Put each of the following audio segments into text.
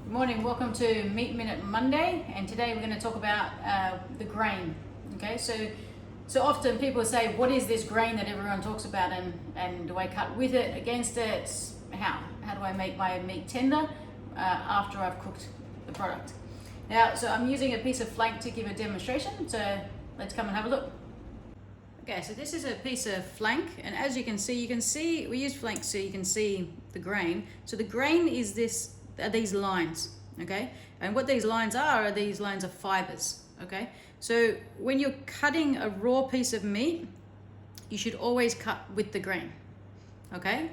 Good morning, welcome to Meat Minute Monday, and today we're going to talk about the grain. Okay, so often people say, what is this grain that everyone talks about, and do I cut with it, against it? How do I make my meat tender after I've cooked the product? Now, so I'm using a piece of flank to give a demonstration, so let's come and have a look. Okay, so this is a piece of flank, and as you can see we use flank so you can see the grain. So the grain is these lines, okay? And what these lines are these lines of fibers, okay? So when you're cutting a raw piece of meat, you should always cut with the grain, okay?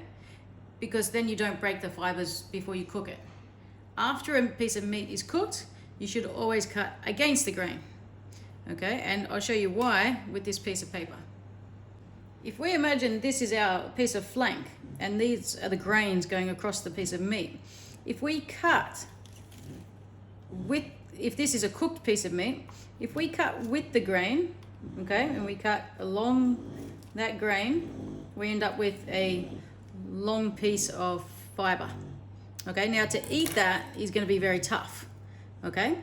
Because then you don't break the fibers before you cook it. After a piece of meat is cooked, you should always cut against the grain, okay? And I'll show you why with this piece of paper. If we imagine this is our piece of flank and these are the grains going across the piece of meat, if we cut if this is a cooked piece of meat, if we cut with the grain, okay, and we cut along that grain, we end up with a long piece of fiber. Okay, now to eat that is going to be very tough, okay?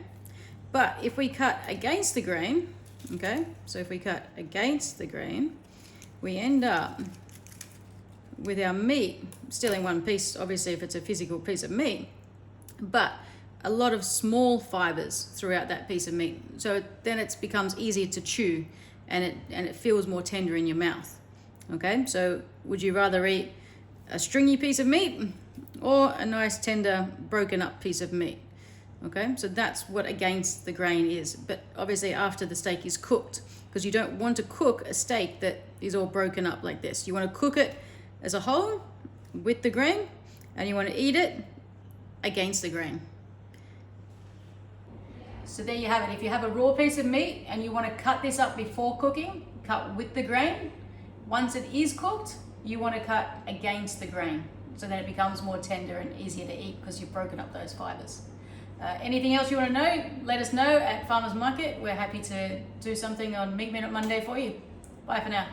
But if we cut against the grain, okay, so if we cut against the grain, we end up with our meat still in one piece, obviously if it's a physical piece of meat, but a lot of small fibers throughout that piece of meat. So then it becomes easier to chew and it feels more tender in your mouth. Okay, so would you rather eat a stringy piece of meat or a nice tender broken up piece of meat? Okay, so that's what against the grain is, but obviously after the steak is cooked, because you don't want to cook a steak that is all broken up like this. You want to cook it as a whole with the grain, and you want to eat it against the grain. So there you have it. If you have a raw piece of meat and you want to cut this up before cooking, cut with the grain. Once it is cooked, you want to cut against the grain, so then it becomes more tender and easier to eat because you've broken up those fibers. Anything else you want to know, let us know at Farmers Market. We're happy to do something on Meat Minute Monday for you. Bye for now.